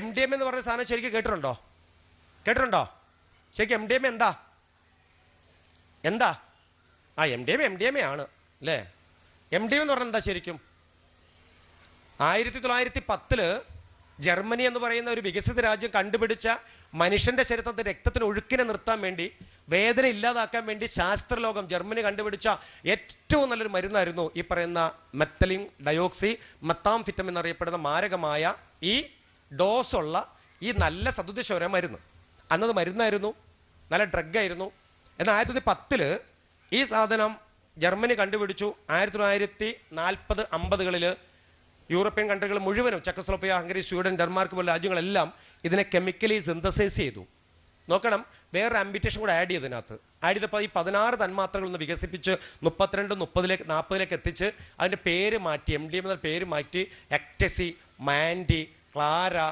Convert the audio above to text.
MDMA എന്ന് പറഞ്ഞ സാധനം ശരിക്കും കേട്ടിട്ടുണ്ടോ? ശരിക്കും MDMA എന്താ? MDMA ആണ് അല്ലേ? MDMA എന്ന് പറഞ്ഞാൽ എന്താ ശരിക്കും? 1910 ജർമ്മനി എന്ന് പറയുന്ന ഒരു വികസിത രാജ്യം കണ്ടുപിടിച്ച മനുഷ്യന്റെ ശരീരത്തിൽ രക്തത്തിന് ഒഴുക്കിനെ നിർത്താൻ വേണ്ടി, വേദന ഇല്ലാതാക്കാൻ വേണ്ടി ശാസ്ത്രലോകം ജർമ്മനി കണ്ടുപിടിച്ച ഏറ്റവും നല്ലൊരു മരുന്നായിരുന്നു ഈ പറയുന്ന മെത്തലിൻ ഡയോക്സി മെത്താംഫിറ്റമിൻ എന്നറിയപ്പെടുന്ന മാരകമായ ഈ ഡോസുള്ള ഈ നല്ല സദുദ്ദേശപര മരുന്ന്. അന്നത് മരുന്നായിരുന്നു, നല്ല ഡ്രഗായിരുന്നു. എന്നാൽ 1910 ഈ സാധനം ജർമ്മനി കണ്ടുപിടിച്ചു. 1940-50കളിൽ യൂറോപ്യൻ കൺട്രികൾ മുഴുവനും, ചെക്കോസ്ലോവാക്യ, ഹംഗറി, സ്വീഡൻ, ഡെൻമാർക്ക് പോലുള്ള രാജ്യങ്ങളെല്ലാം ഇതിനെ കെമിക്കലി സിന്തസൈസ് ചെയ്തു. നോക്കണം, വേറൊരു ആംബിറ്റേഷൻ കൂടെ ആഡ് ചെയ്തതിനകത്ത്. ആഡ് ചെയ്തപ്പോൾ ഈ 16 തന്മാത്രകളൊന്ന് വികസിപ്പിച്ച് 32, 30, 40 എത്തിച്ച് അതിൻ്റെ പേര് മാറ്റി, MDMA എന്ന പേര് മാറ്റി എക്ടസി, മാൻഡി, ക്ലാര,